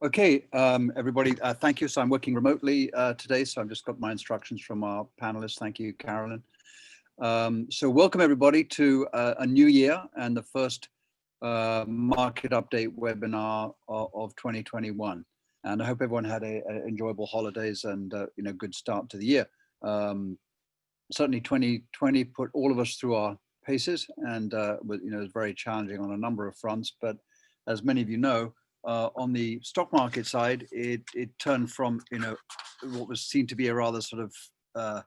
Okay, everybody, thank you. So I'm working remotely today, so I've just got my instructions from our panelists. Thank you, Carolyn. So welcome everybody to a new year and the first market update webinar of 2021. And I hope everyone had a enjoyable holidays and good start to the year. Certainly 2020 put all of us through our paces, and it was very challenging on a number of fronts. But as many of you know, on the stock market side, it turned from what was seen to be a rather sort of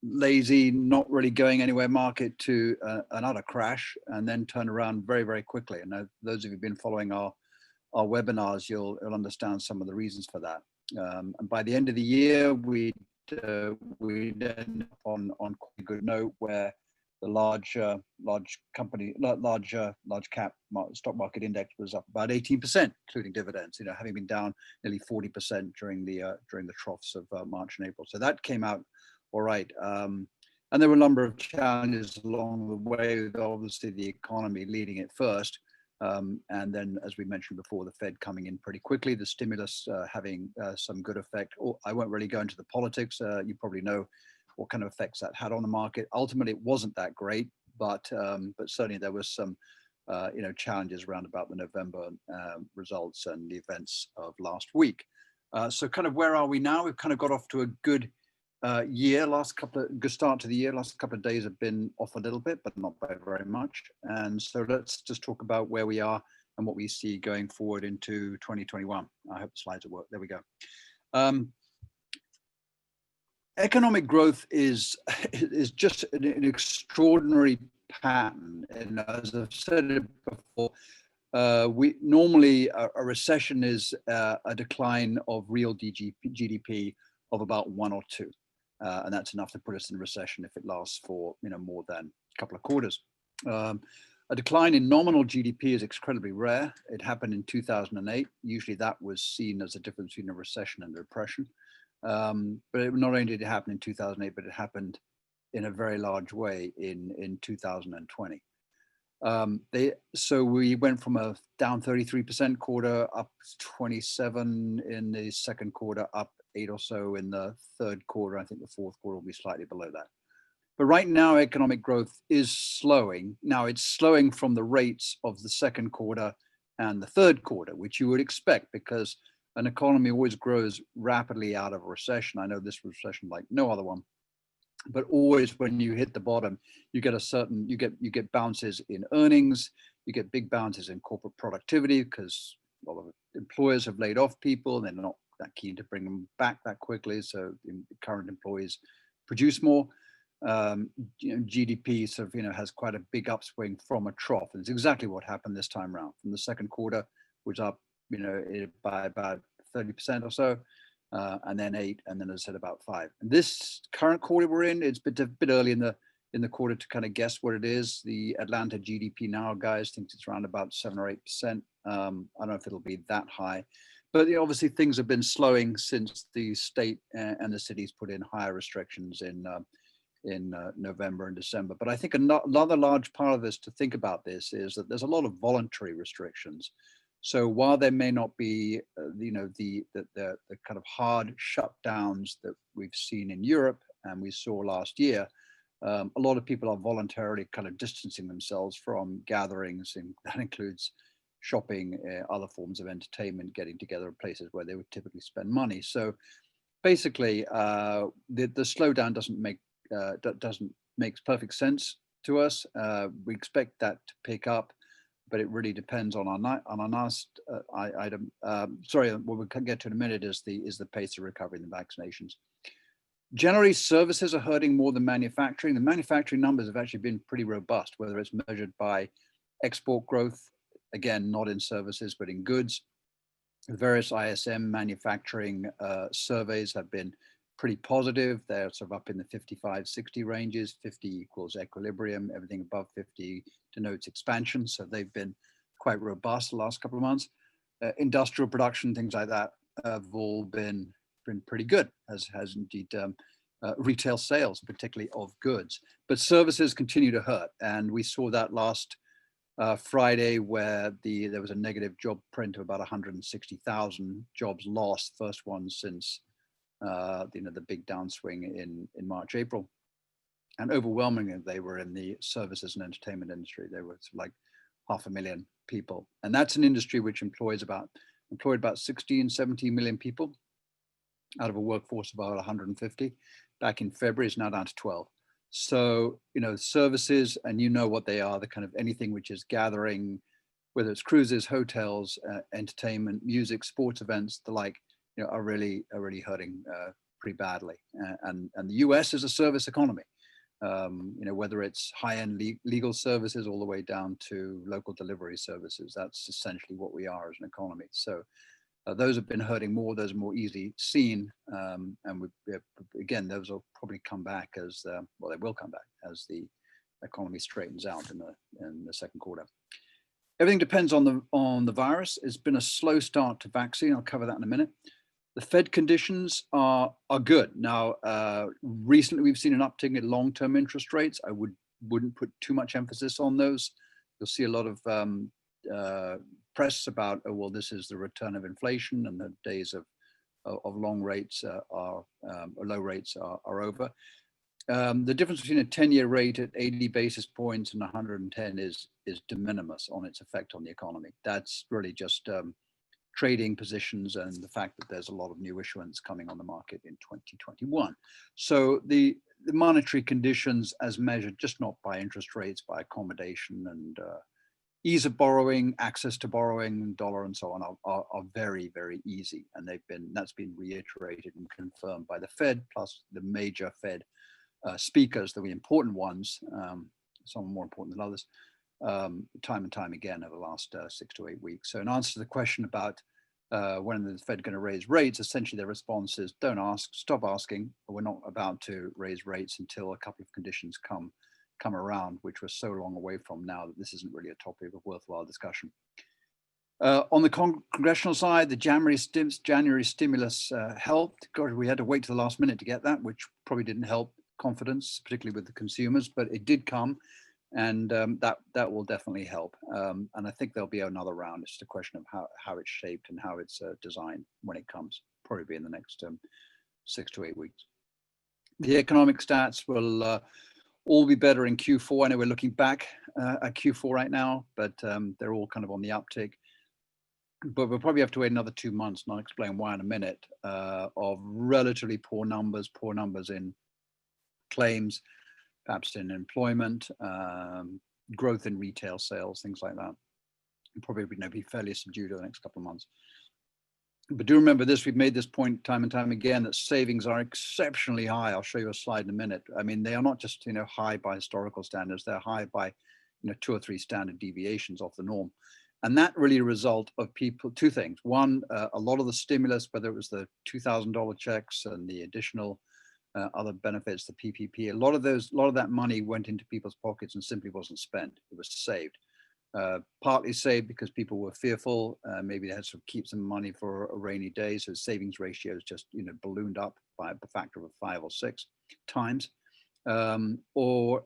lazy, not really going anywhere market to an utter crash, and then turned around very, very quickly. And those of you who've been following our webinars, you'll understand some of the reasons for that. And by the end of the year, we'd end up on quite a good note where the large cap stock market index was up about 18%, including dividends. Having been down nearly 40% during the troughs of March and April. So that came out all right. And there were a number of challenges along the way, with obviously the economy leading it first. And then, as we mentioned before, the Fed coming in pretty quickly, the stimulus having some good effect. I won't really go into the politics. You probably know what kind of effects that had on the market. Ultimately, it wasn't that great, but certainly there was some challenges around about the November results and the events of last week. So kind of where are we now? We've kind of got off to a good year. Good start to the year. Last couple of days have been off a little bit, but not by very much. And so let's just talk about where we are and what we see going forward into 2021. I hope the slides will work. There we go. Economic growth is just an extraordinary pattern, and as I've said it before, we normally a recession is a decline of real GDP of about 1 or 2, and that's enough to put us in a recession if it lasts for more than a couple of quarters. A decline in nominal GDP is incredibly rare. It happened in 2008. Usually that was seen as a difference between a recession and a depression. But not only did it happen in 2008, but it happened in a very large way in 2020. So we went from a down 33% quarter, up 27 in the second quarter, up 8 or so in the third quarter. I think the fourth quarter will be slightly below that. But right now, economic growth is slowing. Now it's slowing from the rates of the second quarter and the third quarter, which you would expect, because an economy always grows rapidly out of a recession. I know this recession like no other one, but always when you hit the bottom, you get you get bounces in earnings, you get big bounces in corporate productivity, because a lot of employers have laid off people and they're not that keen to bring them back that quickly. So current employees produce more. GDP sort of has quite a big upswing from a trough, and it's exactly what happened this time around. From the second quarter, was up by about 30% or so, and then 8, and then as I said, about 5. And this current quarter we're in, it's a bit early in the quarter to kind of guess what it is. The Atlanta GDP now, guys, thinks it's around about 7 or 8%. I don't know if it'll be that high, but obviously things have been slowing since the state and the cities put in higher restrictions in November and December. But I think another large part of this to think about this is that there's a lot of voluntary restrictions. So while there may not be, the kind of hard shutdowns that we've seen in Europe and we saw last year, a lot of people are voluntarily kind of distancing themselves from gatherings, and that includes shopping, other forms of entertainment, getting together in places where they would typically spend money. So basically, the slowdown doesn't makes perfect sense to us. We expect that to pick up, but it really depends on our last item. Sorry, what we can get to in a minute is the pace of recovery in the vaccinations. Generally, services are hurting more than manufacturing. The manufacturing numbers have actually been pretty robust, whether it's measured by export growth, again, not in services, but in goods. The various ISM manufacturing surveys have been pretty positive. They're sort of up in the 55, 60 ranges. 50 equals equilibrium. Everything above 50 denotes expansion. So they've been quite robust the last couple of months. Industrial production, things like that, have all been pretty good, as has indeed retail sales, particularly of goods. But services continue to hurt. And we saw that last Friday, where there was a negative job print of about 160,000 jobs lost, first one since the big downswing in March, April. And overwhelmingly, they were in the services and entertainment industry. They were like 500,000 people. And that's an industry which employed about 16, 17 million people out of a workforce of about 150 back in February. Is now down to 12. So, services, and what they are, the kind of anything which is gathering, whether it's cruises, hotels, entertainment, music, sports events, the like, are really hurting pretty badly. And the US is a service economy. Whether it's high-end legal services all the way down to local delivery services, that's essentially what we are as an economy. So those have been hurting more. Those are more easily seen, and again, those will probably come back as they will come back as the economy straightens out in the second quarter. Everything depends on the virus. It's been a slow start to vaccine. I'll cover that in a minute. The Fed conditions are good. Now, recently we've seen an uptick in long-term interest rates. I wouldn't put too much emphasis on those. You'll see a lot of press about, oh, well, this is the return of inflation and the days of long rates or low rates are over. The difference between a 10-year rate at 80 basis points and 110 is de minimis on its effect on the economy. That's really just trading positions and the fact that there's a lot of new issuance coming on the market in 2021. So the monetary conditions as measured, just not by interest rates, by accommodation and ease of borrowing, access to borrowing, dollar and so on are very, very easy. And that's been reiterated and confirmed by the Fed, plus the major Fed speakers, the important ones, some are more important than others, time and time again over the last 6 to 8 weeks. So in answer to the question about when the Fed going to raise rates, essentially their response is don't ask, stop asking. We're not about to raise rates until a couple of conditions come around, which we're so long away from now that this isn't really a topic of worthwhile discussion. On the congressional side, the January stimulus helped. God, we had to wait to the last minute to get that, which probably didn't help confidence, particularly with the consumers, but it did come. And that will definitely help. And I think there'll be another round. It's just a question of how it's shaped and how it's designed when it comes, probably be in the next 6 to 8 weeks. The economic stats will all be better in Q4. I know we're looking back at Q4 right now, but they're all kind of on the uptick. But we'll probably have to wait another 2 months, and I'll explain why in a minute, of relatively poor numbers in claims, perhaps in employment, growth in retail sales, things like that. And probably be fairly subdued over the next couple of months. But do remember this, we've made this point time and time again, that savings are exceptionally high. I'll show you a slide in a minute. I mean, they are not just high by historical standards, they're high by 2 or 3 standard deviations off the norm. And that really a result of two things. One, a lot of the stimulus, whether it was the $2,000 checks and the additional other benefits, the PPP, a lot of that money went into people's pockets and simply wasn't spent. It was saved. Partly saved because people were fearful. Maybe they had to keep some money for a rainy day. So savings ratios just ballooned up by a factor of 5 or 6 times. Or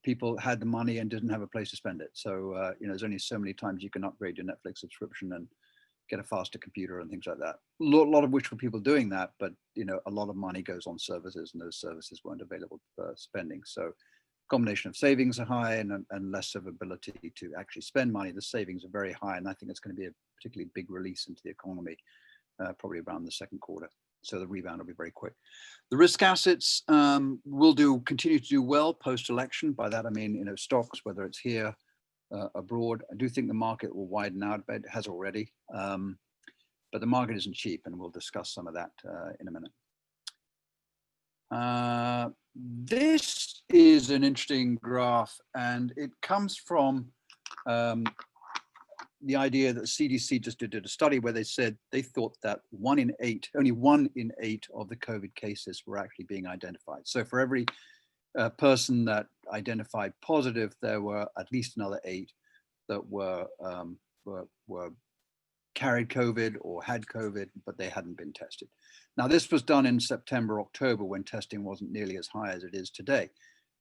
people had the money and didn't have a place to spend it. So there's only so many times you can upgrade your Netflix subscription and get a faster computer and things like that. A lot of which were people doing that, but a lot of money goes on services, and those services weren't available for spending. So combination of savings are high and less of ability to actually spend money. The savings are very high, and I think it's going to be a particularly big release into the economy, probably around the second quarter. So the rebound will be very quick. The risk assets will continue to do well post-election. By that I mean, stocks, whether it's here, abroad. I do think the market will widen out, but it has already. But the market isn't cheap, and we'll discuss some of that in a minute. This is an interesting graph, and it comes from the idea that CDC just did a study where they said they thought that only 1 in 8 of the COVID cases were actually being identified. So for every person that identified positive, there were at least another 8 that were carried COVID or had COVID, but they hadn't been tested. Now, this was done in September, October, when testing wasn't nearly as high as it is today.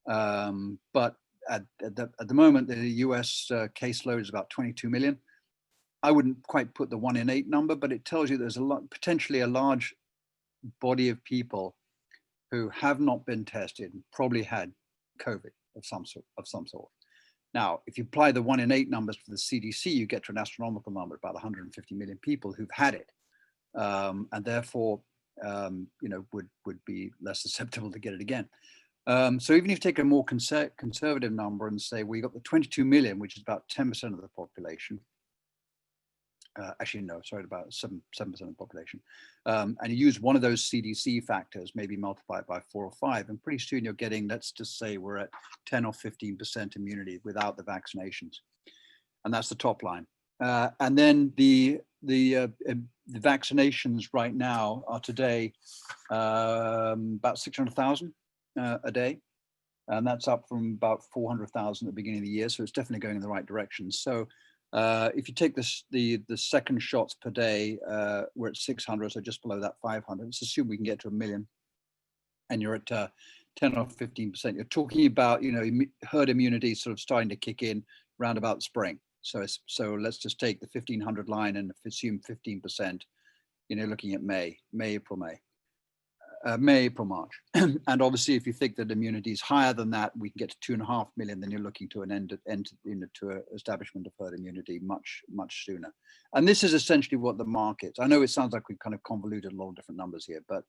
But at the moment, the US caseload is about 22 million. I wouldn't quite put the 1 in 8 number, but it tells you there's a lot, potentially a large body of people who have not been tested and probably had COVID of some sort. Now, if you apply the 1 in 8 numbers to the CDC, you get to an astronomical number, about 150 million people who've had it, and therefore, would be less susceptible to get it again. So even if you take a more conservative number and say we got the 22 million, which is about 10% of the population. Actually, no, sorry, about 7% of the population. And you use one of those CDC factors, maybe multiply it by 4 or 5, and pretty soon you're getting, let's just say we're at 10 or 15% immunity without the vaccinations. And that's the top line. And then the vaccinations right now are today about 600,000 a day. And that's up from about 400,000 at the beginning of the year. So it's definitely going in the right direction. So if you take the second shots per day, we're at 600, so just below that 500. Let's assume we can get to 1 million, and you're at 10 or 15%. You're talking about, herd immunity sort of starting to kick in round about spring. So let's just take the 1,500 line and assume 15%. Looking at May, April, March. And obviously, if you think that immunity is higher than that, we can get to 2.5 million, then you're looking to an end to an establishment of herd immunity much sooner. And this is essentially what the markets. I know it sounds like we've kind of convoluted a lot of different numbers here, but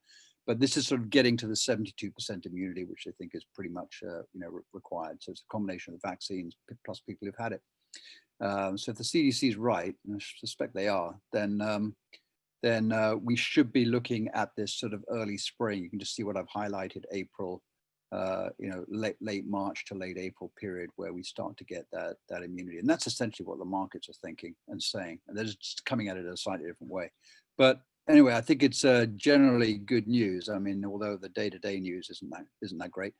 this is sort of getting to the 72% immunity, which I think is pretty much required. So it's a combination of vaccines plus people who've had it. So if the CDC is right, and I suspect they are, then we should be looking at this sort of early spring. You can just see what I've highlighted, April, late March to late April period where we start to get that immunity. And that's essentially what the markets are thinking and saying. And they're just coming at it a slightly different way. But anyway, I think it's generally good news. I mean, although the day-to-day news isn't that great.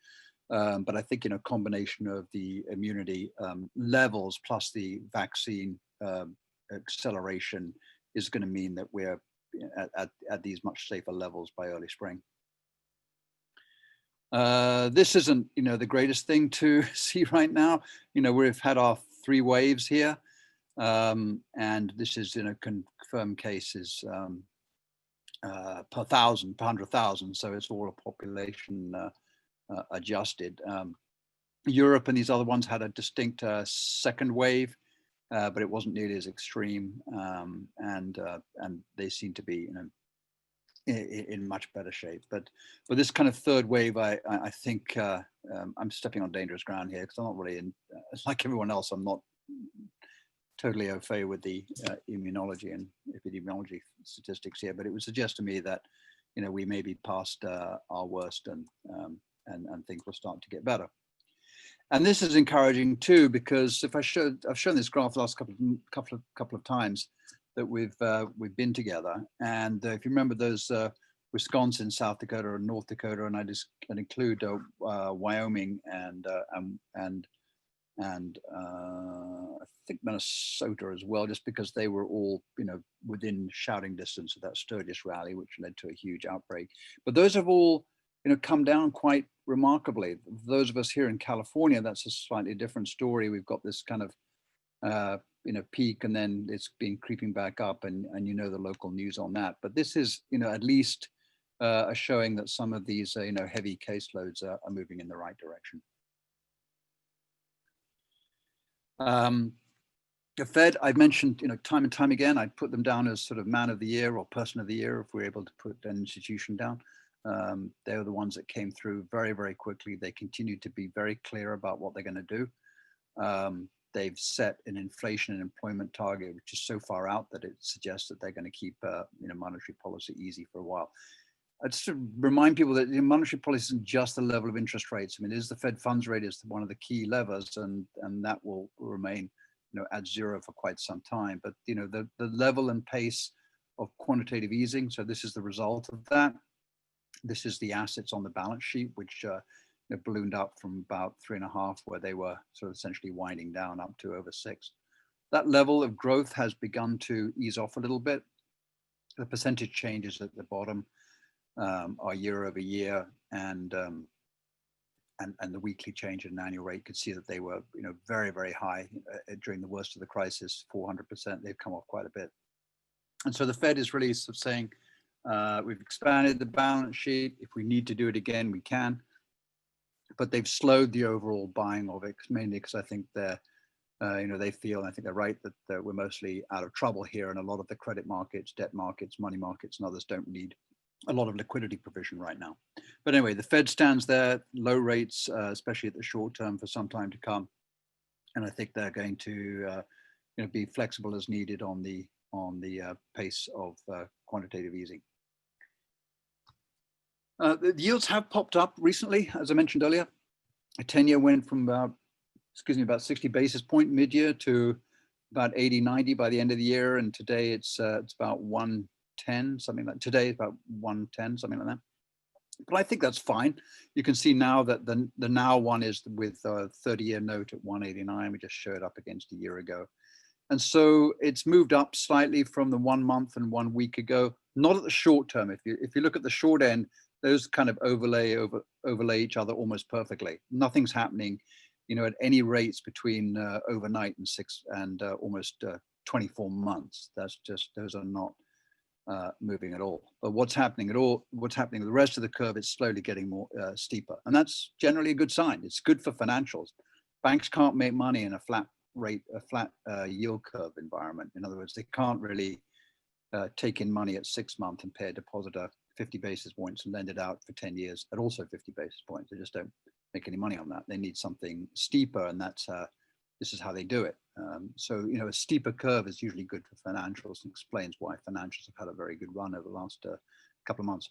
But I think, combination of the immunity levels plus the vaccine acceleration is going to mean that we're at these much safer levels by early spring. This isn't, the greatest thing to see right now. We've had our 3 waves here, and this is, confirmed cases per 1,000, per 100,000. So it's all a population adjusted. Europe and these other ones had a distinct second wave. But it wasn't nearly as extreme, and they seem to be, in much better shape. But this kind of third wave, I think I'm stepping on dangerous ground here because I'm not really like everyone else. I'm not totally au fait with the immunology and epidemiology statistics here, but it would suggest to me that we may be past our worst, and things will start to get better. And this is encouraging too, because I've shown this graph the last couple of times that we've been together. And if you remember those Wisconsin, South Dakota, and North Dakota, and I'd include Wyoming and I think Minnesota as well, just because they were all within shouting distance of that Sturgis rally, which led to a huge outbreak. But those have all come down quite remarkably. Those of us here in California, that's a slightly different story. We've got this kind of peak, and then it's been creeping back up, and the local news on that. But this is at least a showing that some of these heavy caseloads are moving in the right direction. The Fed, I've mentioned time and time again, I'd put them down as sort of man of the year or person of the year if we're able to put an institution down. They were the ones that came through very, very quickly. They continue to be very clear about what they're going to do. They've set an inflation and employment target, which is so far out that it suggests that they're going to keep monetary policy easy for a while. I just to remind people that monetary policy isn't just the level of interest rates. I mean, it is the Fed funds rate is one of the key levers, and that will remain at 0 for quite some time. But the level and pace of quantitative easing. So this is the result of that. This is the assets on the balance sheet, which ballooned up from about 3.5, where they were sort of essentially winding down, up to over 6. That level of growth has begun to ease off a little bit. The percentage changes at the bottom are year over year, and and the weekly change in annual rate, could see that they were, very, very high during the worst of the crisis, 400%. They've come off quite a bit. And so the Fed is really sort of saying, we've expanded the balance sheet. If we need to do it again, we can. But they've slowed the overall buying of it, mainly because I think they're, they feel, and I think they're right, that we're mostly out of trouble here. And a lot of the credit markets, debt markets, money markets, and others don't need a lot of liquidity provision right now. But anyway, the Fed stands there, low rates, especially at the short term, for some time to come. And I think they're going to be flexible as needed on the pace of quantitative easing. The yields have popped up recently, as I mentioned earlier. A 10-year went from about 60 basis point mid-year to about 80, 90 by the end of the year. And today it's about 110, something like today is about 110, something like that. But I think that's fine. You can see now that the now one is with a 30-year note at 189. We just showed up against a year ago. And so it's moved up slightly from the 1 month and 1 week ago, not at the short term. If you look at the short end, those kind of overlay each other almost perfectly. Nothing's happening, at any rates between overnight and almost 24 months. Those are not moving at all. But what's happening with the rest of the curve is slowly getting more steeper. And that's generally a good sign. It's good for financials. Banks can't make money in a flat yield curve environment. In other words, they can't really take in money at 6 months and pay a depositor 50 basis points and lend it out for 10 years at also 50 basis points. They just don't make any money on that. They need something steeper, and this is how they do it. So a steeper curve is usually good for financials, and explains why financials have had a very good run over the last couple of months.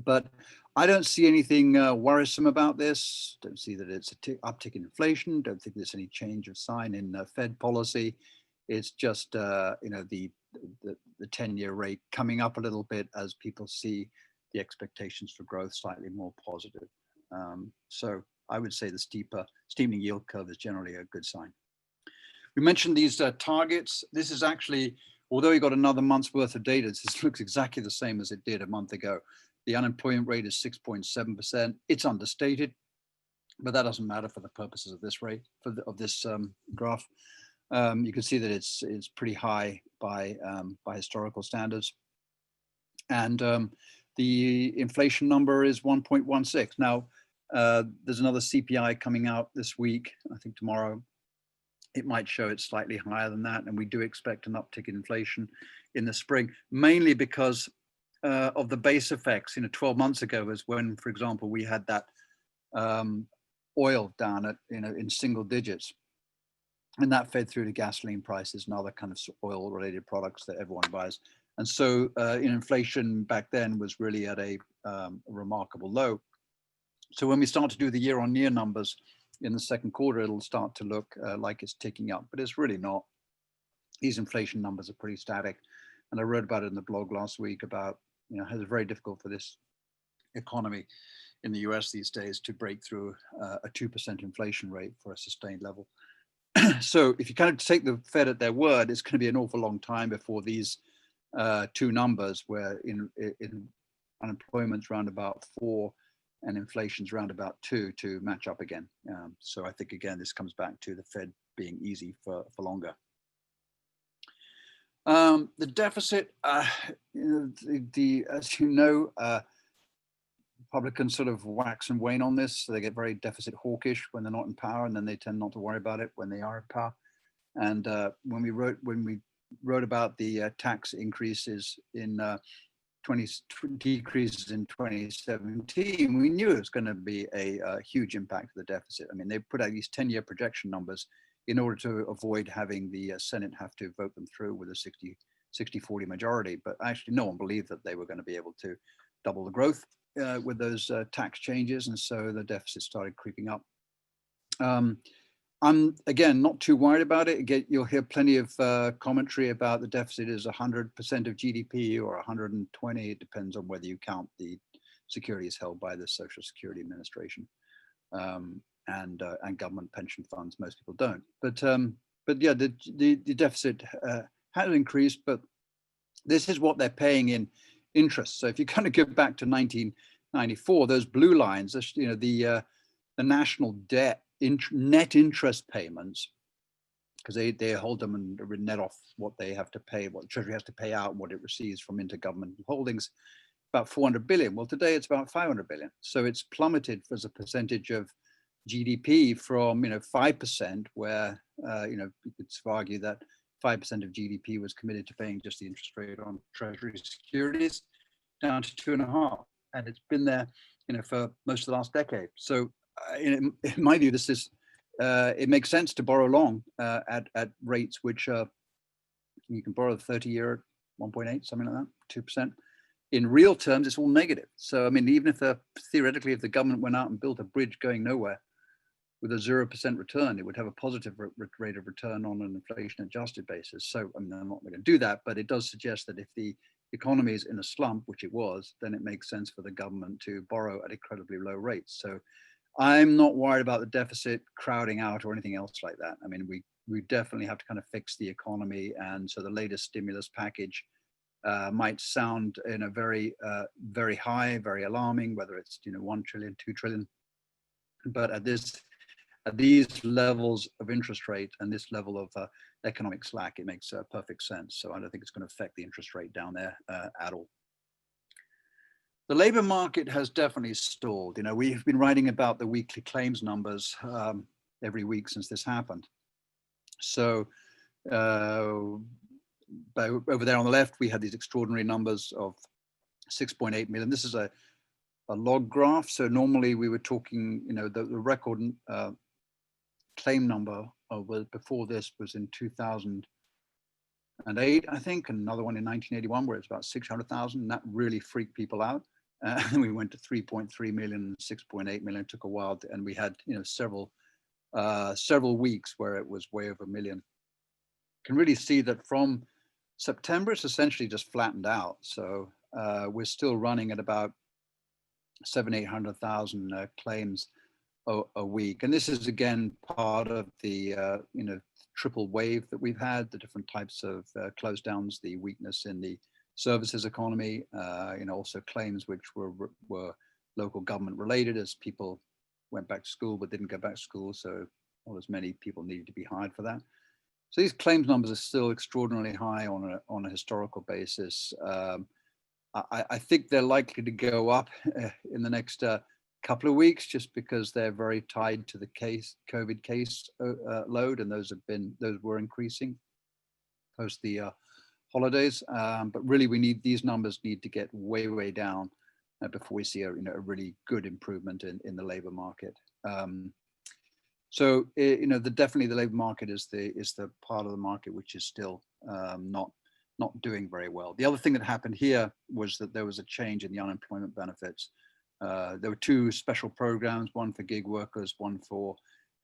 But I don't see anything worrisome about this. Don't see that it's an uptick in inflation. Don't think there's any change of sign in Fed policy. It's just the 10-year rate coming up a little bit as people see the expectations for growth slightly more positive. So I would say the steepening yield curve is generally a good sign. We mentioned these targets. This is actually, although you got another month's worth of data, this looks exactly the same as it did a month ago. The unemployment rate is 6.7%. It's understated, but that doesn't matter for the purposes of this rate, of this graph. You can see that it's pretty high by historical standards. And the inflation number is 1.16. Now, there's another CPI coming out this week, I think tomorrow. It might show it's slightly higher than that. And we do expect an uptick in inflation in the spring, mainly because of the base effects. 12 months ago was when, for example, we had that oil down at, in single digits. And that fed through to gasoline prices and other kind of oil related products that everyone buys. And so inflation back then was really at a remarkable low. So when we start to do the year-on-year numbers in the second quarter, it'll start to look like it's ticking up, but it's really not. These inflation numbers are pretty static. And I wrote about it in the blog last week about, it's very difficult for this economy in the US these days to break through a 2% inflation rate for a sustained level. So if you kind of take the Fed at their word, it's going to be an awful long time before these two numbers, where in unemployment's around about 4 and inflation's around about 2, to match up again. So I think, again, this comes back to the Fed being easy for longer. The deficit, as you know, Republicans sort of wax and wane on this. So they get very deficit hawkish when they're not in power, and then they tend not to worry about it when they are in power. And when we wrote about the tax increases in decreases in 2017, we knew it was going to be a huge impact to the deficit. I mean, they put out these 10-year projection numbers in order to avoid having the Senate have to vote them through with a 60-40 majority. But actually, no one believed that they were going to be able to double the growth with those tax changes. And so the deficit started creeping up. I'm, again, not too worried about it. Again, you'll hear plenty of commentary about the deficit is 100% of GDP or 120. It depends on whether you count the securities held by the Social Security Administration and government pension funds. Most people don't. But yeah, the deficit has increased, but this is what they're paying in interest. So if you kind of go back to 1994, those blue lines, the national debt net interest payments, because they hold them and net off what they have to pay, what the Treasury has to pay out, and what it receives from intergovernmental holdings, about 400 billion. Well, today it's about 500 billion. So it's plummeted as a percentage of GDP from 5%, where you could argue that 5% of GDP was committed to paying just the interest rate on Treasury securities, down to 2.5%, and it's been there for most of the last decade. So in my view, this is it makes sense to borrow long at rates which you can borrow the 30-year at 1.8, something like that, 2%. In real terms, it's all negative. So I mean, even if theoretically, if the government went out and built a bridge going nowhere with a 0% return, it would have a positive rate of return on an inflation-adjusted basis. So I mean, I'm not going to do that, but it does suggest that if the economy is in a slump, which it was, then it makes sense for the government to borrow at incredibly low rates. So I'm not worried about the deficit crowding out or anything else like that. I mean, we definitely have to kind of fix the economy, and so the latest stimulus package might sound very very high, very alarming, whether it's 1 trillion, 2 trillion, but at these levels of interest rate and this level of economic slack, it makes perfect sense. So I don't think it's going to affect the interest rate down there at all. The labor market has definitely stalled. We've been writing about the weekly claims numbers every week since this happened. So over there on the left, we had these extraordinary numbers of 6.8 million. This is a log graph. So normally we were talking, the record claim number before this was in 2008, I think, and another one in 1981, where it's about 600,000. And that really freaked people out. And we went to 3.3 million, 6.8 million. It took a while, and we had several weeks where it was way over a million. You can really see that from September, it's essentially just flattened out. So we're still running at about 700,000-800,000 claims a week, and this is again part of the triple wave that we've had, the different types of close downs, the weakness in the services economy, also claims which were local government related, as people went back to school but didn't go back to school, so not as many people needed to be hired for that. So these claims numbers are still extraordinarily high on a historical basis. I think they're likely to go up in the next couple of weeks, just because they're very tied to the COVID case load, and those were increasing post the holidays. But really, these numbers need to get way down before we see a really good improvement in the labor market. So definitely the labor market is the part of the market which is still not doing very well. The other thing that happened here was that there was a change in the unemployment benefits. There were two special programs, one for gig workers, one for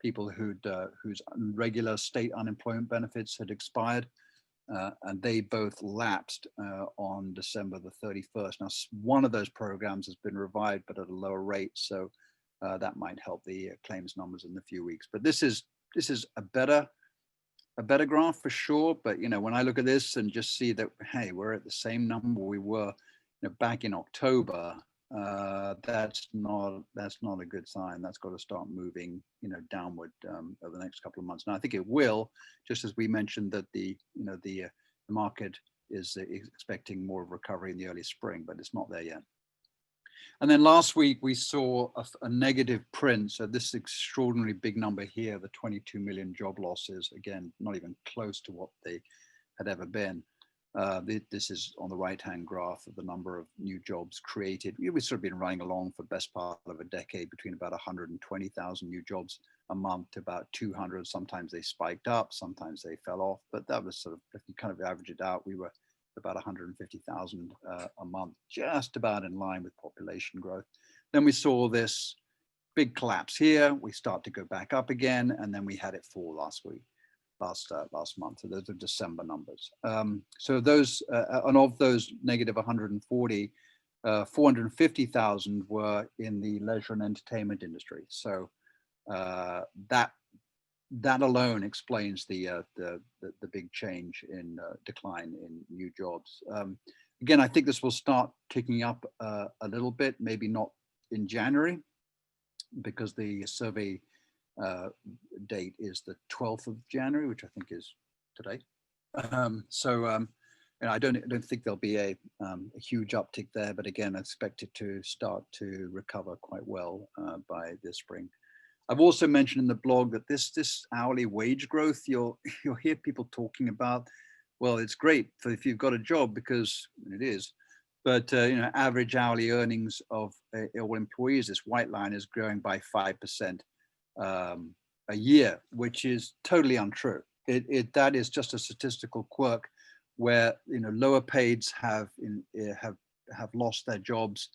people whose regular state unemployment benefits had expired, and they both lapsed on December the 31st. Now, one of those programs has been revived, but at a lower rate, so that might help the claims numbers in a few weeks. But this is a better graph for sure. But when I look at this and just see that, hey, we're at the same number we were back in October, that's not a good sign. That's got to start moving downward over the next couple of months. And I think it will, just as we mentioned that the market is expecting more recovery in the early spring, but it's not there yet. And then last week we saw a negative print. So this extraordinary big number here, the 22 million job losses, again, not even close to what they had ever been. This is on the right-hand graph of the number of new jobs created. We've sort of been running along for the best part of a decade between about 120,000 new jobs a month to about 200. Sometimes they spiked up, sometimes they fell off, but that was sort of, if you kind of average it out, we were about 150,000 a month, just about in line with population growth. Then we saw this big collapse here. We start to go back up again, and then we had it fall last month. So those are December numbers. So those, and of those negative 140, 450,000 were in the leisure and entertainment industry. So that alone explains the big change in decline in new jobs. Again, I think this will start ticking up a little bit, maybe not in January, because the survey date is the 12th of January, which I think is today. And I don't think there'll be a huge uptick there, but again, I expect it to start to recover quite well by this spring. I've also mentioned in the blog that this hourly wage growth, you'll hear people talking about. Well, it's great for if you've got a job, because it is, but average hourly earnings of all employees, this white line, is growing by 5% a year, which is totally untrue. That is just a statistical quirk where lower paids have lost their jobs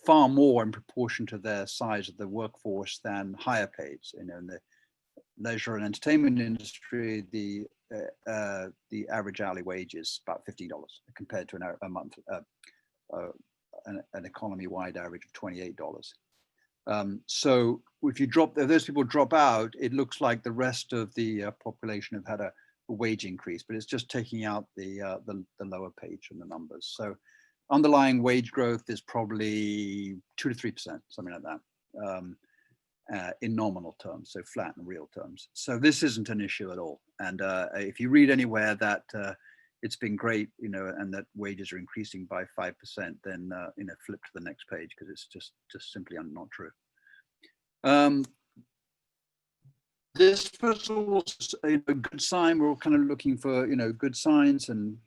far more in proportion to their size of the workforce than higher paids. In the leisure and entertainment industry, the average hourly wage is about $15 compared to a month an economy-wide average of $28. So if those people drop out, it looks like the rest of the population have had a wage increase, but it's just taking out the lower page from the numbers. So underlying wage growth is probably 2 to 3%, something like that, in nominal terms, so flat in real terms. So this isn't an issue at all. And if you read anywhere that it's been great, and that wages are increasing by 5%, then flip to the next page, because it's just simply not true. This was also a good sign. We're all kind of looking for good signs, and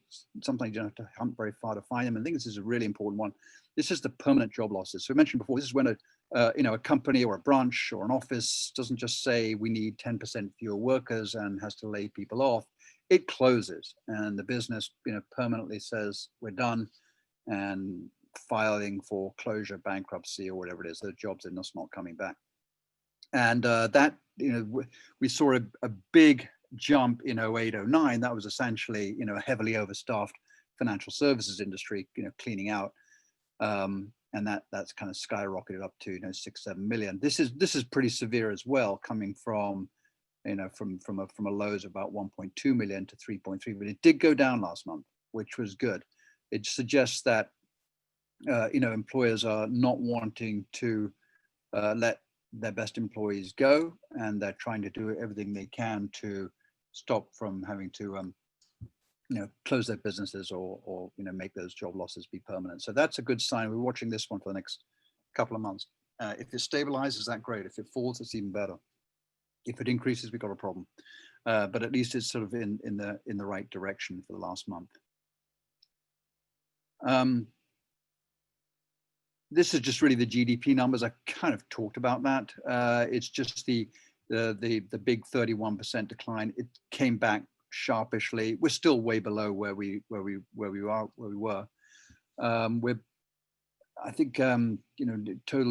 sometimes you don't have to hunt very far to find them. And I think this is a really important one. This is the permanent job losses. So we mentioned before, this is when a company or a branch or an office doesn't just say we need 10% fewer workers and has to lay people off. It closes, and the business permanently says we're done, and filing for closure, bankruptcy, or whatever it is. The jobs are just not coming back. And that, we saw a big jump in 08, 09. That was essentially, a heavily overstaffed financial services industry, cleaning out. And that's kind of skyrocketed up to 6-7 million. This is pretty severe as well, coming from from a lows of about 1.2 million to 3.3 million. It did go down last month, which was good. It suggests that employers are not wanting to let their best employees go, and they're trying to do everything they can to stop from having to close their businesses or make those job losses be permanent. So that's a good sign. We're watching this one for the next couple of months. If it stabilizes, that's great. If it falls, it's even better. If it increases, we've got a problem. But at least it's sort of in the right direction for the last month. This is just really the GDP numbers. I kind of talked about that. It's just the big 31% decline. It came back sharpishly. We're still way below where we were. I think total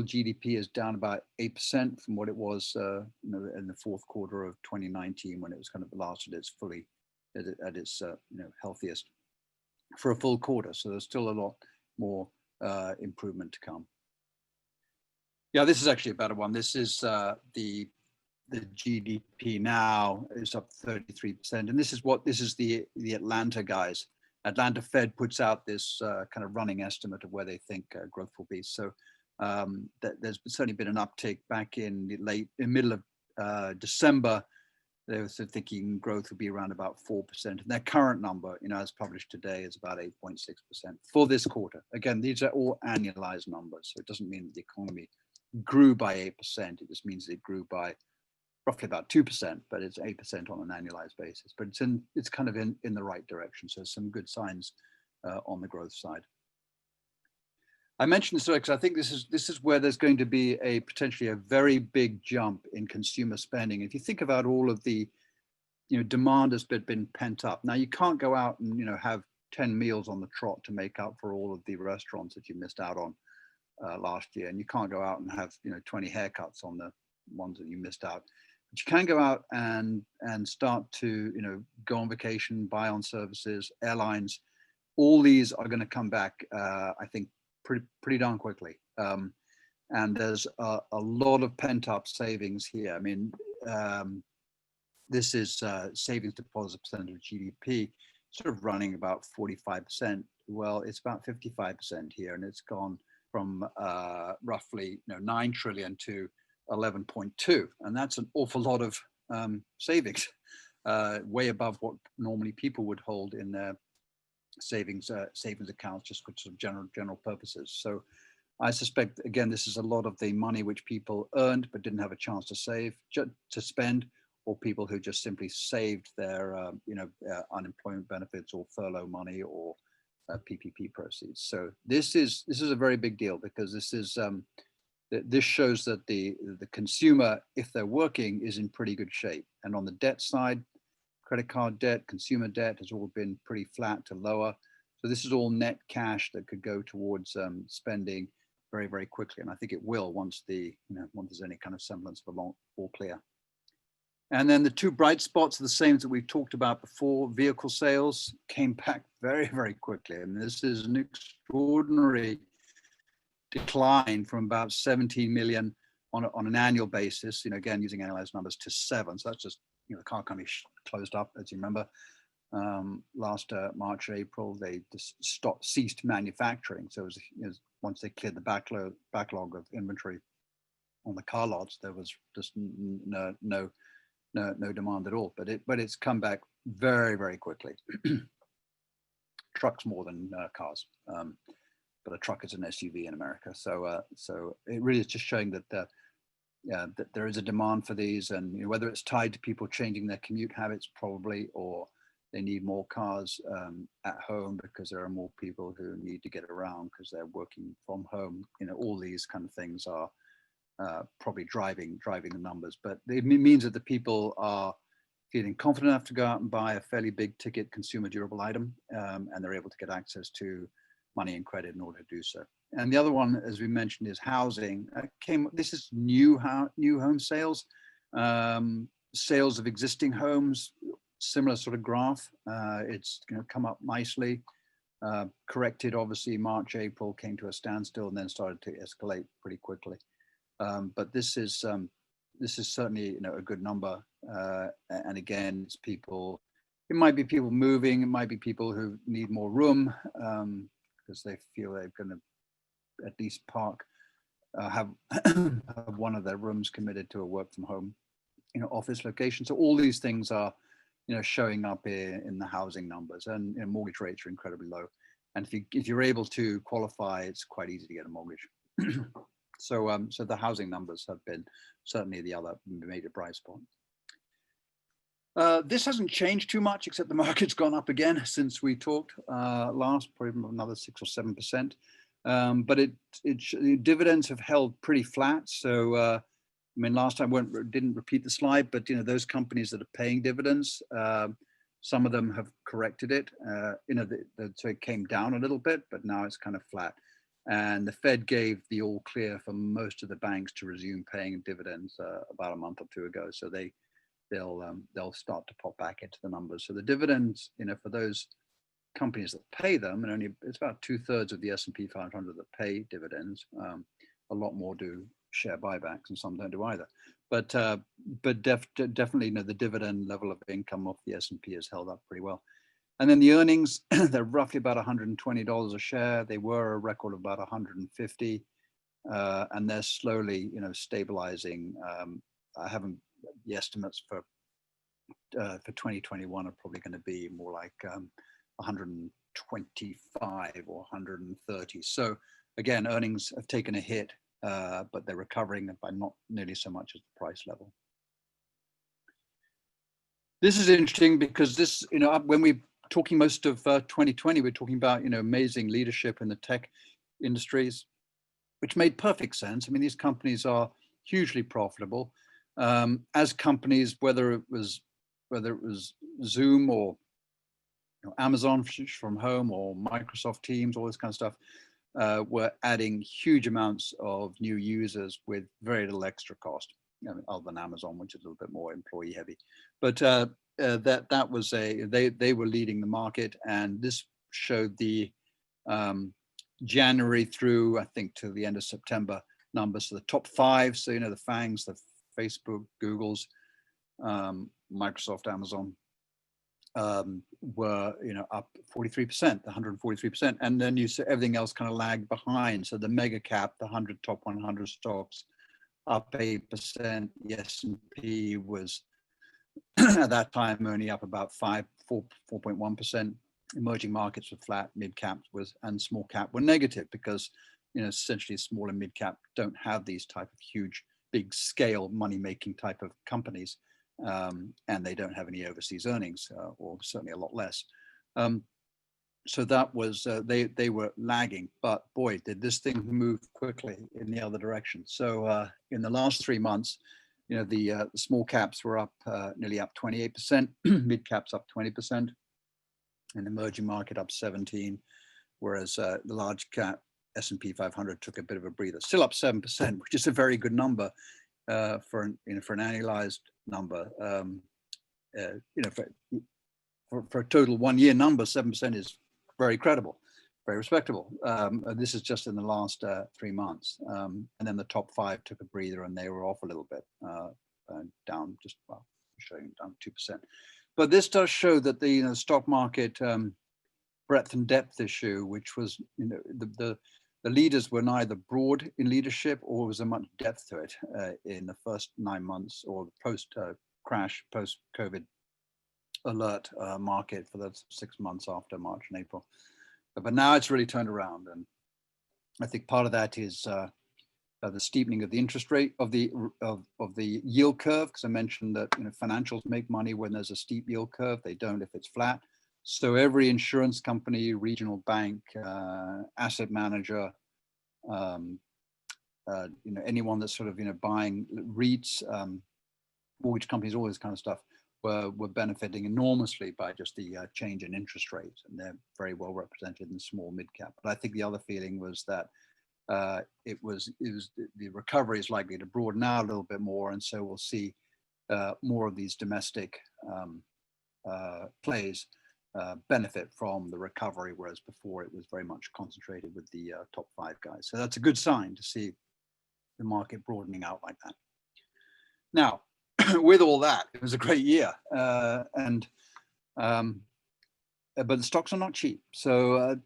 GDP is down about 8% from what it was in the fourth quarter of 2019, when it was kind of last at its healthiest for a full quarter. So there's still a lot more improvement to come. Yeah, this is actually a better one. This is the GDP now is up 33%, and this is the Atlanta guys. Atlanta Fed puts out this kind of running estimate of where they think growth will be. So there's certainly been an uptick back in middle of December. They were thinking growth would be around about 4%. And their current number, as published today, is about 8.6% for this quarter. Again, these are all annualized numbers. So it doesn't mean that the economy grew by 8%. It just means that it grew by roughly about 2%, but it's 8% on an annualized basis. But it's kind of in the right direction. So some good signs on the growth side. I mentioned this because I think this is where there's going to be potentially a very big jump in consumer spending. If you think about all of the demand has been pent up. Now you can't go out and have 10 meals on the trot to make up for all of the restaurants that you missed out on last year, and you can't go out and have 20 haircuts on the ones that you missed out. But you can go out and start to go on vacation, buy on services, airlines. All these are going to come back, I think, pretty darn quickly. And there's a lot of pent-up savings here. I mean, this is savings deposit percentage of GDP, sort of running about 45%. Well, it's about 55% here, and it's gone from roughly 9 trillion to 11.2, and that's an awful lot of savings, way above what normally people would hold in their savings accounts, just for sort of general purposes. So I suspect, again, this is a lot of the money which people earned but didn't have a chance to save, to spend, or people who just simply saved their unemployment benefits or furlough money or PPP proceeds. So this is a very big deal, because this shows that the consumer, if they're working, is in pretty good shape. And on the debt side, credit card debt, consumer debt has all been pretty flat to lower. So this is all net cash that could go towards spending very, very quickly. And I think it will, once there's any kind of semblance of a all clear. And then the two bright spots are the same that we've talked about before. Vehicle sales came back very, very quickly. And this is an extraordinary decline from about 17 million on an annual basis, again, using annualized numbers, to 7. So that's just, the car company closed up, as you remember, last March, April. They just ceased manufacturing. So it was, once they cleared the backlog of inventory on the car lots, there was just no demand at all. But it's come back very, very quickly. Trucks more than cars, but a truck is an SUV in America. So it really is just showing that that there is a demand for these, and whether it's tied to people changing their commute habits, probably, or they need more cars at home because there are more people who need to get around because they're working from home. All these kind of things are probably driving the numbers, but it means that the people are feeling confident enough to go out and buy a fairly big ticket consumer durable item, and they're able to get access to money and credit in order to do so. And the other one, as we mentioned, is housing. This is new home sales, sales of existing homes, similar sort of graph. It's come up nicely, corrected obviously March, April, came to a standstill, and then started to escalate pretty quickly. But this is certainly a good number. And again, it's people. It might be people moving. It might be people who need more room because they feel they're going to at least have one of their rooms committed to a work from home, office location. So all these things are, showing up in the housing numbers, and mortgage rates are incredibly low. And if you're able to qualify, it's quite easy to get a mortgage. So the housing numbers have been certainly the other major bright spot. This hasn't changed too much, except the market's gone up again since we talked last, probably another 6 or 7%. But dividends have held pretty flat. So last time didn't repeat the slide, but those companies that are paying dividends, some of them have corrected it. So it came down a little bit, but now it's kind of flat. And the Fed gave the all clear for most of the banks to resume paying dividends about a month or two ago. So they'll start to pop back into the numbers. So the dividends, for those companies that pay them, and it's about 2/3 of the S&P 500 that pay dividends. A lot more do share buybacks, and some don't do either. But definitely, the dividend level of income off the S&P has held up pretty well. And then the earnings, they're roughly about $120 a share. They were a record of about 150, and they're slowly, stabilizing. The estimates for 2021 are probably going to be more like 125 or 130. So again, earnings have taken a hit, but they're recovering by not nearly so much as the price level. This is interesting because this, when we're talking most of 2020, we're talking about, amazing leadership in the tech industries, which made perfect sense. These companies are hugely profitable. As companies, whether it was Zoom or Amazon from home or Microsoft Teams, all this kind of stuff, were adding huge amounts of new users with very little extra cost, other than Amazon, which is a little bit more employee heavy. But that was they were leading the market, and this showed the January through, I think, to the end of September numbers. So the top 5, so the FANGs, the Facebook, Google's, Microsoft, Amazon, were, up 43%, 143%, and then you see everything else kind of lagged behind. So the mega cap, the 100 top 100 stocks, up 8%. The S&P was at that time only up about 4.1%. Emerging markets were flat, mid cap was, and small cap were negative because, essentially small and mid cap don't have these type of huge, big scale money making type of companies. And they don't have any overseas earnings, or certainly a lot less. So that was, they were lagging, but boy, did this thing move quickly in the other direction. So in the last 3 months, the small caps were up, nearly up 28%, mid caps up 20%, and emerging market up 17, whereas the large cap S&P 500 took a bit of a breather, still up 7%, which is a very good number for an annualized number. For a total 1 year number, 7% is very credible, very respectable. This is just in the last 3 months. And then the top 5 took a breather and they were off a little bit, down just, well, showing down 2%. But this does show that the stock market breadth and depth issue, which was, the leaders were neither broad in leadership or was there much depth to it in the first 9 months or the post crash, post COVID alert market for the 6 months after March and April. But now it's really turned around, and I think part of that is the steepening of the interest rate of the yield curve, because I mentioned that financials make money when there's a steep yield curve. They don't if it's flat. So every insurance company, regional bank, asset manager, anyone that's sort of buying REITs, mortgage companies, all this kind of stuff, were benefiting enormously by just the change in interest rates, and they're very well represented in small mid cap. But I think the other feeling was that it was the recovery is likely to broaden out a little bit more, and so we'll see more of these domestic plays benefit from the recovery, whereas before it was very much concentrated with the top 5 guys. So that's a good sign to see the market broadening out like that. Now, with all that, it was a great year, but the stocks are not cheap. So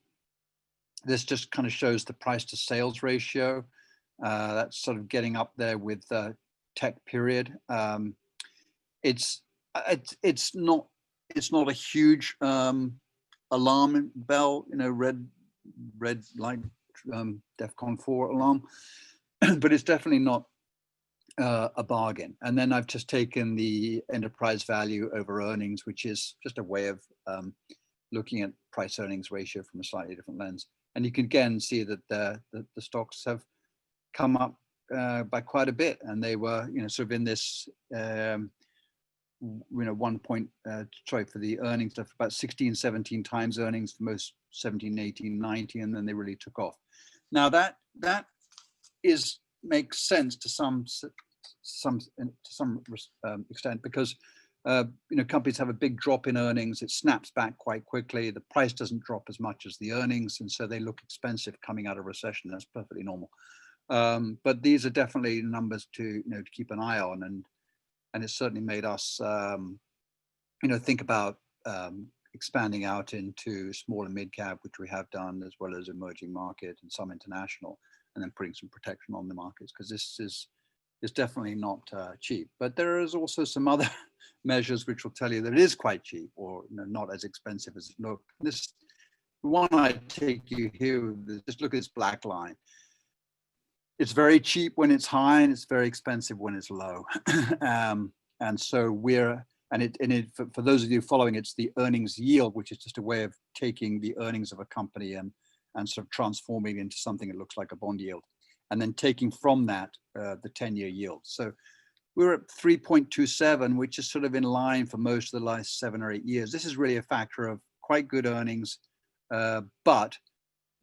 this just kind of shows the price to sales ratio. That's sort of getting up there with tech period. It's not a huge alarm bell, red light, DEFCON 4 alarm, but it's definitely not a bargain. And then I've just taken the enterprise value over earnings, which is just a way of looking at price earnings ratio from a slightly different lens. And you can again see that the stocks have come up by quite a bit, and they were sort of in this for the earnings stuff, about 16, 17 times earnings for most 17, 18, 19, and then they really took off. Now that makes sense to some extent, because companies have a big drop in earnings, it snaps back quite quickly, the price doesn't drop as much as the earnings, and so they look expensive coming out of recession. That's perfectly normal. But these are definitely numbers to keep an eye on, and it's certainly made us think about expanding out into small and mid cap, which we have done, as well as emerging market and some international, and then putting some protection on the markets, because this is definitely not cheap. But there is also some other measures which will tell you that it is quite cheap, or not as expensive as it looks. This one I take you here, just look at this black line. It's very cheap when it's high, and it's very expensive when it's low. And so for those of you following, it's the earnings yield, which is just a way of taking the earnings of a company and sort of transforming it into something that looks like a bond yield, and then taking from that the 10-year yield. So we're at 3.27, which is sort of in line for most of the last 7 or 8 years. This is really a factor of quite good earnings, but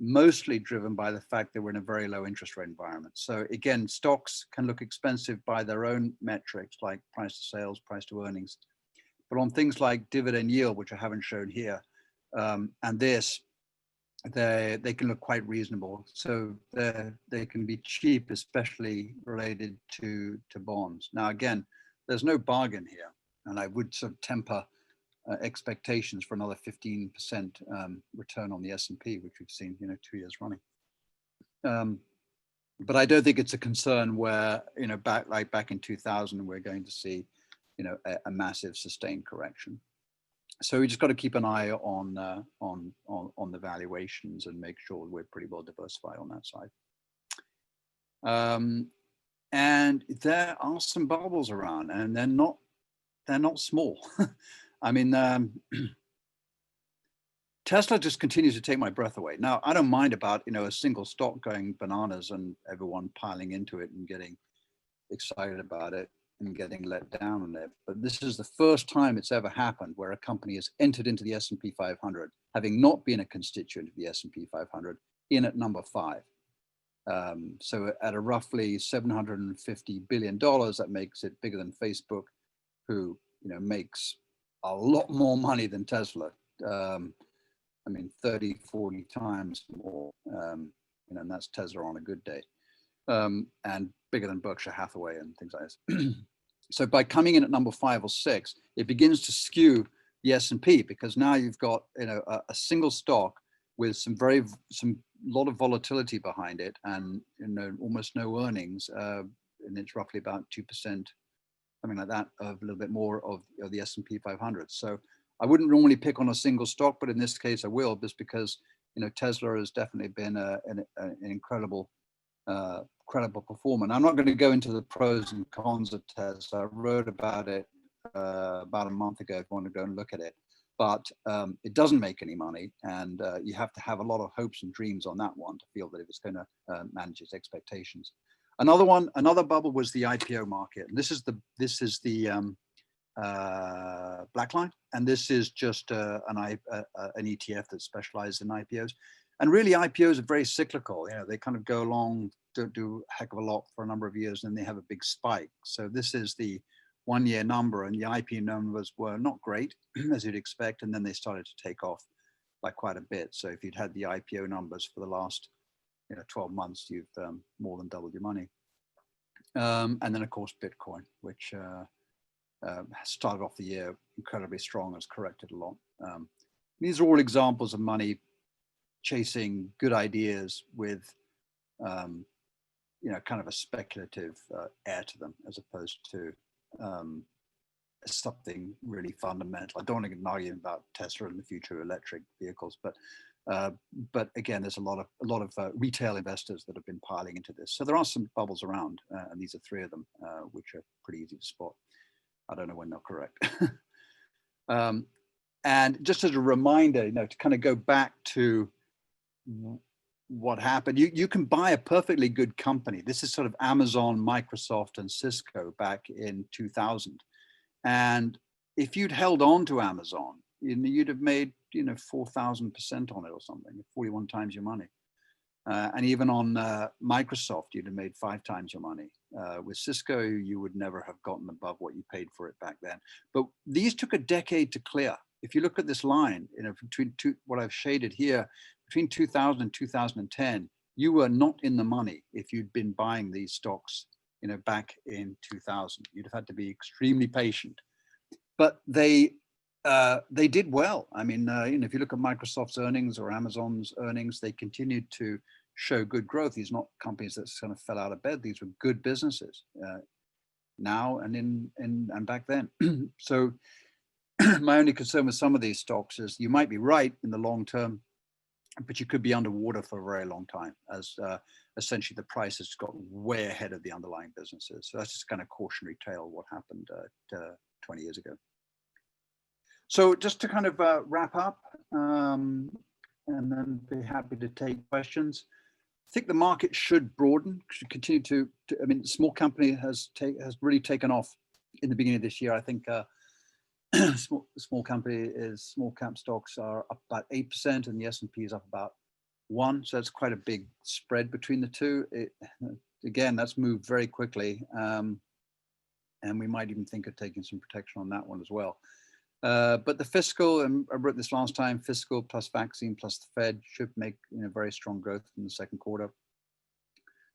mostly driven by the fact that we're in a very low interest rate environment. So again, stocks can look expensive by their own metrics, like price to sales, price to earnings. But on things like dividend yield, which I haven't shown here, and this, they can look quite reasonable. So they can be cheap, especially related to bonds. Now, again, there's no bargain here, and I would sort of temper expectations for another 15% return on the S&P, which we've seen, 2 years running. But I don't think it's a concern where, back in 2000, we're going to see, a massive sustained correction. So we just got to keep an eye on the valuations and make sure we're pretty well diversified on that side. And there are some bubbles around, and they're not small. I mean, Tesla just continues to take my breath away. Now, I don't mind about, a single stock going bananas and everyone piling into it and getting excited about it and getting let down on it. But this is the first time it's ever happened where a company has entered into the S&P 500, having not been a constituent of the S&P 500, in at number 5. So at a roughly $750 billion, that makes it bigger than Facebook, who, makes a lot more money than Tesla. 30, 40 times more, and that's Tesla on a good day, and bigger than Berkshire Hathaway and things like this. So by coming in at number 5 or 6, it begins to skew the S&P, because now you've got, a single stock with some lot of volatility behind it, and almost no earnings, and it's roughly about 2%, something like that, of a little bit more of the S&P 500. So I wouldn't normally pick on a single stock, but in this case I will, just because Tesla has definitely been an incredible performer. And I'm not going to go into the pros and cons of Tesla. I wrote about it about a month ago if you want to go and look at it. But it doesn't make any money, and you have to have a lot of hopes and dreams on that one to feel that it's going to manage its expectations. Another bubble was the IPO market. And this is the black line, and this is just an ETF that specializes in IPOs. And really, IPOs are very cyclical. They kind of go along, don't do a heck of a lot for a number of years, and they have a big spike. So this is the 1-year number, and the IPO numbers were not great, as you'd expect, and then they started to take off by quite a bit. So if you'd had the IPO numbers for the last 12 months, you've more than doubled your money. And then, of course, Bitcoin, which started off the year incredibly strong, has corrected a lot. These are all examples of money chasing good ideas with, kind of a speculative air to them, as opposed to something really fundamental. I don't want to get an argument about Tesla and the future of electric vehicles, but again, there's a lot of retail investors that have been piling into this. So there are some bubbles around, and these are 3 of them, which are pretty easy to spot. I don't know when they're correct. And just as a reminder, to kind of go back to what happened, you can buy a perfectly good company. This is sort of Amazon, Microsoft, and Cisco back in 2000. And if you'd held on to Amazon, you'd have made 4,000% on it or something, 41 times your money. And even on Microsoft, you'd have made 5 times your money. With Cisco, you would never have gotten above what you paid for it back then. But these took a decade to clear. If you look at this line, between what I've shaded here, between 2000 and 2010, you were not in the money if you'd been buying these stocks, back in 2000. You'd have had to be extremely patient. But they did well. I mean, if you look at Microsoft's earnings or Amazon's earnings, they continued to show good growth. These are not companies that kind of fell out of bed. These were good businesses now and back then. So my only concern with some of these stocks is you might be right in the long term, but you could be underwater for a very long time, as essentially the price has got way ahead of the underlying businesses. So that's just kind of cautionary tale what happened 20 years ago. So just to kind of wrap up, and then be happy to take questions. I think the market should broaden, should continue to I mean, small company has really taken off in the beginning of this year. I think small cap stocks are up about 8%, and the S&P is up about 1%. So that's quite a big spread between the two. Again, that's moved very quickly, and we might even think of taking some protection on that one as well. But the fiscal, and I wrote this last time, fiscal plus vaccine plus the Fed should make very strong growth in the second quarter.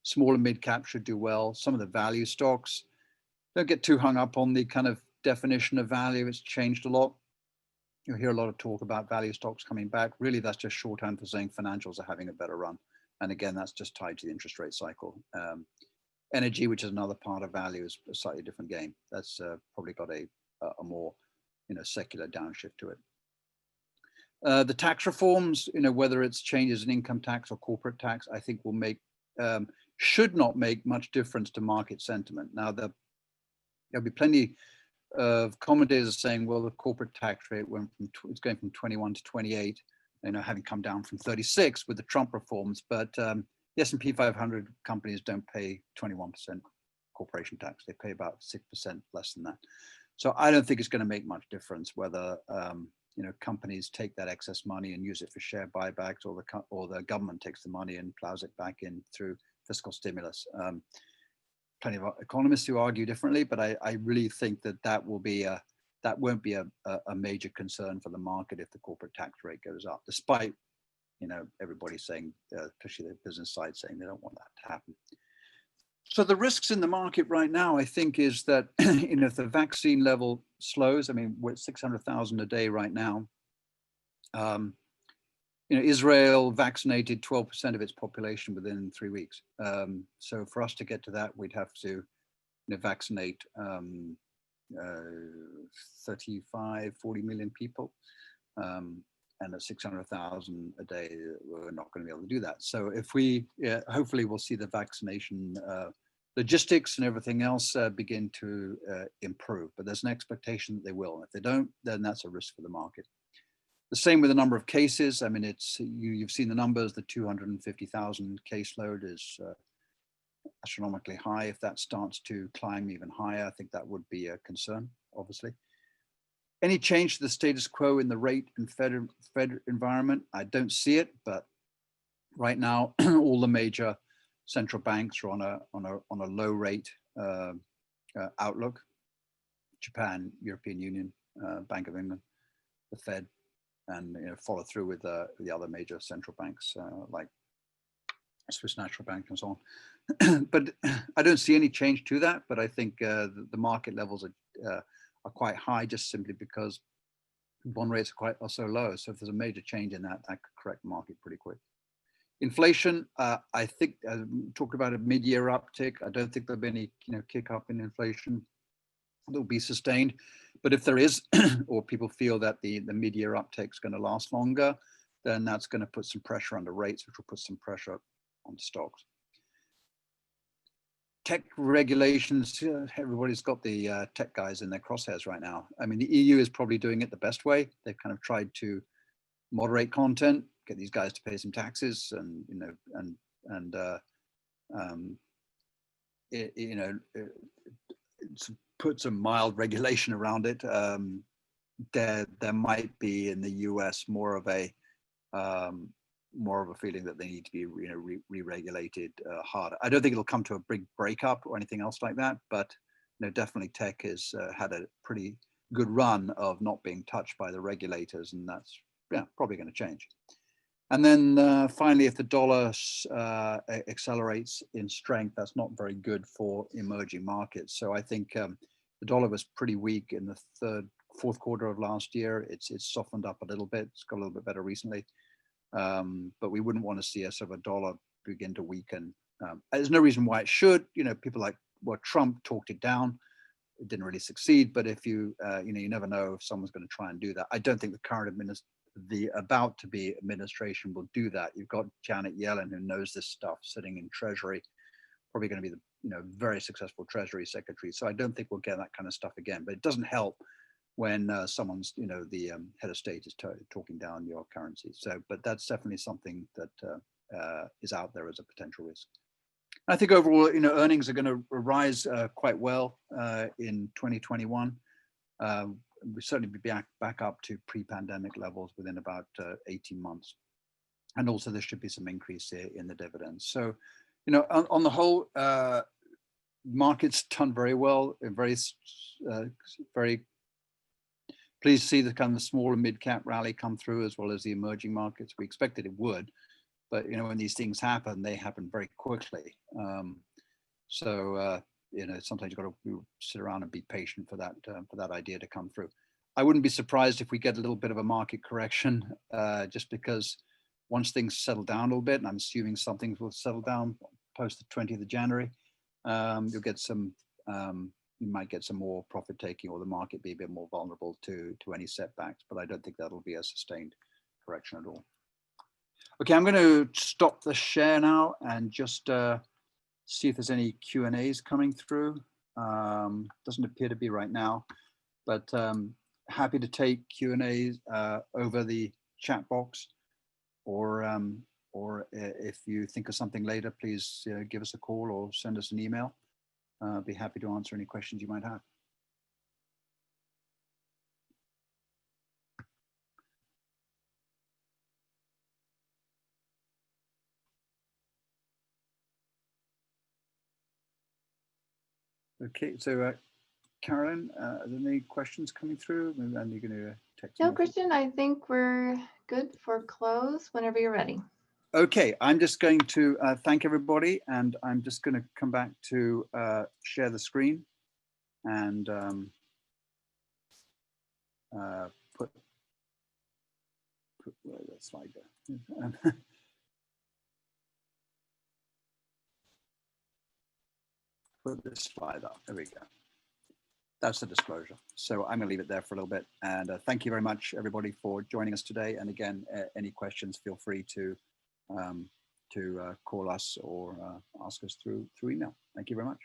Small and mid cap should do well. Some of the value stocks, don't get too hung up on the kind of definition of value. It's changed a lot. You hear a lot of talk about value stocks coming back. Really, that's just shorthand for saying financials are having a better run. And again, that's just tied to the interest rate cycle. Energy, which is another part of value, is a slightly different game. That's probably got a more, secular downshift to it. The tax reforms, whether it's changes in income tax or corporate tax, I think will should not make much difference to market sentiment. Now, there'll be plenty of commentators saying, well, the corporate tax rate it's going from 21 to 28, having come down from 36 with the Trump reforms. But the S&P 500 companies don't pay 21% corporation tax. They pay about 6% less than that. So I don't think it's going to make much difference whether companies take that excess money and use it for share buybacks, or the government takes the money and plows it back in through fiscal stimulus. Plenty of economists who argue differently, but I really think that won't be a major concern for the market if the corporate tax rate goes up, despite everybody saying, especially the business side, saying they don't want that to happen. So the risks in the market right now, I think, is that if the vaccine level slows, I mean, we're at 600,000 a day right now. Israel vaccinated 12% of its population within 3 weeks. So for us to get to that, we'd have to vaccinate 35, 40 million people. And at 600,000 a day, we're not going to be able to do that. So if hopefully we'll see the vaccination logistics and everything else begin to improve, but there's an expectation that they will. And if they don't, then that's a risk for the market. The same with the number of cases. I mean, you've seen the numbers. The 250,000 caseload is astronomically high. If that starts to climb even higher, I think that would be a concern, obviously. Any change to the status quo in the rate and Fed environment? I don't see it, but right now, all the major central banks are on a low rate outlook. Japan, European Union, Bank of England, the Fed, and follow through with the other major central banks like Swiss National Bank and so on. But I don't see any change to that. But I think the market levels are quite high, just simply because bond rates are so low. So if there's a major change in that could correct the market pretty quick. Inflation, I think, talked about a mid-year uptick. I don't think there'll be any kick up in inflation. It'll be sustained. But if there is, or people feel that the mid-year uptick is going to last longer, then that's going to put some pressure on the rates, which will put some pressure on stocks. Tech regulations, everybody's got the tech guys in their crosshairs right now. I mean, the EU is probably doing it the best way. They've kind of tried to moderate content, get these guys to pay some taxes, and put some mild regulation around it. There might be in the US more of a feeling that they need to be re-regulated harder. I don't think it'll come to a big breakup or anything else like that, but definitely tech has had a pretty good run of not being touched by the regulators, and that's probably going to change. And then finally, if the dollar accelerates in strength, that's not very good for emerging markets. So I think the dollar was pretty weak in the fourth quarter of last year. It's softened up a little bit. It's got a little bit better recently. But we wouldn't want to see a sort of a dollar begin to weaken. There's no reason why it should. People like Trump talked it down. It didn't really succeed. But if you never know if someone's going to try and do that. I don't think the current the about to be administration will do that. You've got Janet Yellen, who knows this stuff, sitting in Treasury, probably going to be the very successful Treasury secretary. So I don't think we'll get that kind of stuff again. But it doesn't help when someone's the head of state is talking down your currency. So, but that's definitely something that is out there as a potential risk. I think overall, earnings are going to rise quite well in 2021. We certainly be back up to pre-pandemic levels within about 18 months. And also there should be some increase here in the dividends. So, on the whole, markets done very well, very pleased to see the kind of small and mid-cap rally come through, as well as the emerging markets. We expected it would, but when these things happen, they happen very quickly. Sometimes you've got to sit around and be patient for that idea to come through. I wouldn't be surprised if we get a little bit of a market correction, just because once things settle down a little bit, and I'm assuming some things will settle down post the 20th of January, you'll get some, you might get some more profit taking, or the market be a bit more vulnerable to any setbacks, but I don't think that'll be a sustained correction at all. Okay, I'm going to stop the share now and just see if there's any Q&As coming through. Doesn't appear to be right now, but happy to take Q&As over the chat box, or if you think of something later, please give us a call or send us an email. Be happy to answer any questions you might have. Okay, so Carolyn, are there any questions coming through? And you're going to text me. No, Christian, I think we're good for close whenever you're ready. Okay, I'm just going to thank everybody, and I'm just going to come back to share the screen and put where the slide go. Put this slide up. There we go. That's the disclosure. So I'm going to leave it there for a little bit. And thank you very much, everybody, for joining us today. And again, any questions, feel free to call us or ask us through email. Thank you very much.